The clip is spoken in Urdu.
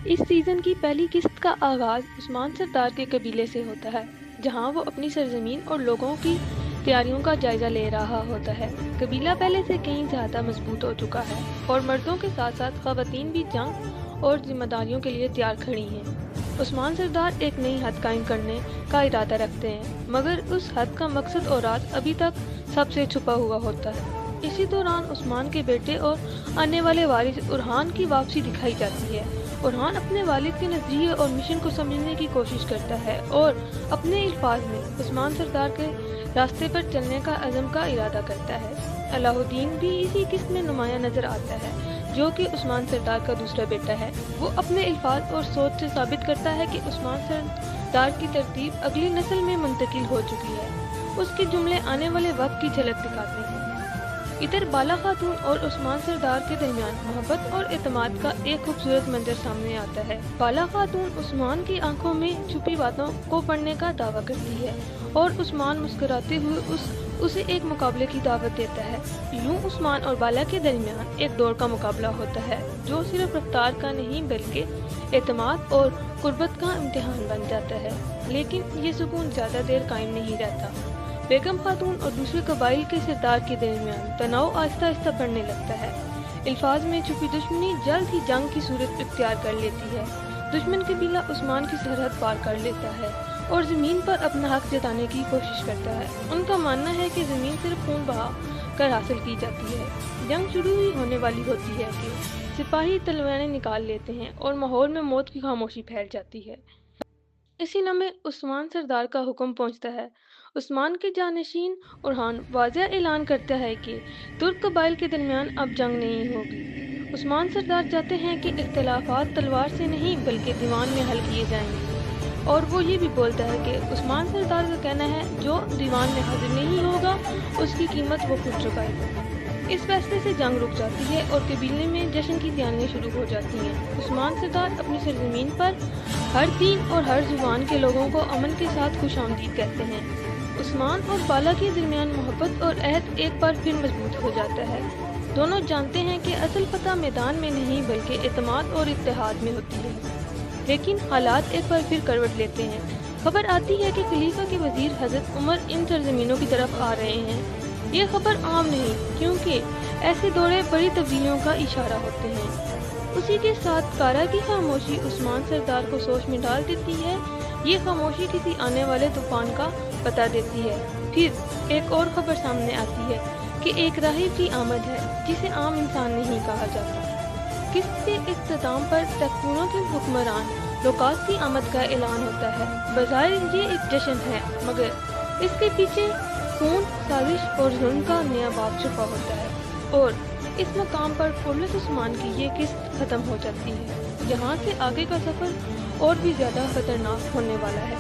اس سیزن کی پہلی قسط کا آغاز عثمان سردار کے قبیلے سے ہوتا ہے، جہاں وہ اپنی سرزمین اور لوگوں کی تیاریوں کا جائزہ لے رہا ہوتا ہے۔ قبیلہ پہلے سے کہیں زیادہ مضبوط ہو چکا ہے اور مردوں کے ساتھ ساتھ خواتین بھی جنگ اور ذمہ داریوں کے لیے تیار کھڑی ہیں۔ عثمان سردار ایک نئی حد قائم کرنے کا ارادہ رکھتے ہیں، مگر اس حد کا مقصد اور راز ابھی تک سب سے چھپا ہوا ہوتا ہے۔ اسی دوران عثمان کے بیٹے اور آنے والے وارث اورحان کی واپسی دکھائی جاتی ہے۔ اورحان اپنے والد کے نظریے اور مشن کو سمجھنے کی کوشش کرتا ہے اور اپنے الفاظ میں عثمان سردار کے راستے پر چلنے کا عزم کا ارادہ کرتا ہے۔ علاء الدین بھی اسی قسط میں نمایاں نظر آتا ہے، جو کہ عثمان سردار کا دوسرا بیٹا ہے۔ وہ اپنے الفاظ اور سوچ سے ثابت کرتا ہے کہ عثمان سردار کی ترتیب اگلی نسل میں منتقل ہو چکی ہے۔ اس کے جملے آنے والے وقت کی جھلک دکھاتے ہیں۔ ادھر بالا خاتون اور عثمان سردار کے درمیان محبت اور اعتماد کا ایک خوبصورت منظر سامنے آتا ہے۔ بالا خاتون عثمان کی آنکھوں میں چھپی باتوں کو پڑھنے کا دعویٰ کرتی ہے اور عثمان مسکراتے ہوئے اسے ایک مقابلے کی دعوت دیتا ہے۔ یوں عثمان اور بالا کے درمیان ایک دور کا مقابلہ ہوتا ہے، جو صرف رفتار کا نہیں بلکہ اعتماد اور قربت کا امتحان بن جاتا ہے۔ لیکن یہ سکون زیادہ دیر قائم نہیں رہتا۔ بیگم خاتون اور دوسرے قبائل کے سردار کے درمیان تناؤ آہستہ آہستہ بڑھنے لگتا ہے۔ الفاظ میں چھپی دشمنی جلد ہی جنگ کی صورت اختیار کر لیتی ہے۔ دشمن قبیلہ عثمان کی سرحد پار کر لیتا ہے اور زمین پر اپنا حق جتانے کی کوشش کرتا ہے۔ ان کا ماننا ہے کہ زمین صرف خون بہا کر حاصل کی جاتی ہے۔ جنگ شروع ہی ہونے والی ہوتی ہے کہ سپاہی تلواریں نکال لیتے ہیں اور ماحول میں موت کی خاموشی پھیل جاتی ہے۔ اسی لمحے عثمان سردار کا حکم پہنچتا ہے۔ عثمان کے جانشین اورحان واضح اعلان کرتا ہے کہ ترک قبائل کے درمیان اب جنگ نہیں ہوگی۔ عثمان سردار چاہتے ہیں کہ اختلافات تلوار سے نہیں بلکہ دیوان میں حل کیے جائیں گے، اور وہ یہ بھی بولتا ہے کہ عثمان سردار کا کہنا ہے جو دیوان میں حاضر نہیں ہوگا اس کی قیمت وہ خود چکائے گا۔ اس فیصلے سے جنگ رک جاتی ہے اور قبیلے میں جشن کی تیاریاں شروع ہو جاتی ہیں۔ عثمان سردار اپنی سرزمین پر ہر دین اور ہر زبان کے لوگوں کو امن کے ساتھ خوش آمدید کہتے ہیں۔ عثمان اور بالا کے درمیان محبت اور عہد ایک بار پھر مضبوط ہو جاتا ہے۔ دونوں جانتے ہیں کہ اصل فتح میدان میں نہیں بلکہ اعتماد اور اتحاد میں ہوتی ہے۔ لیکن حالات ایک بار پھر کروٹ لیتے ہیں۔ خبر آتی ہے کہ خلیفہ کے وزیر حضرت عمر ان سرزمینوں کی طرف آ رہے ہیں۔ یہ خبر عام نہیں، کیونکہ ایسے دورے بڑی تبدیلیوں کا اشارہ ہوتے ہیں۔ اسی کے ساتھ کارا کی خاموشی عثمان سردار کو سوچ میں ڈال دیتی ہے۔ یہ خاموشی کسی آنے والے طوفان کا پتہ دیتی ہے۔ پھر ایک اور خبر سامنے آتی ہے کہ ایک راہب کی آمد ہے جسے عام انسان نہیں کہا جاتا۔ قسط کے اختتام پر تیکفونوں کے حکمران لوکاس کی آمد کا اعلان ہوتا ہے۔ بظاہر یہ ایک جشن ہے، مگر اس کے پیچھے خون، سازش اور ظلم کا نیا باب چھپا ہوتا ہے، اور اس مقام پر پولس عثمان کی یہ قسط ختم ہو جاتی ہے، جہاں سے آگے کا سفر اور بھی زیادہ خطرناک ہونے والا ہے۔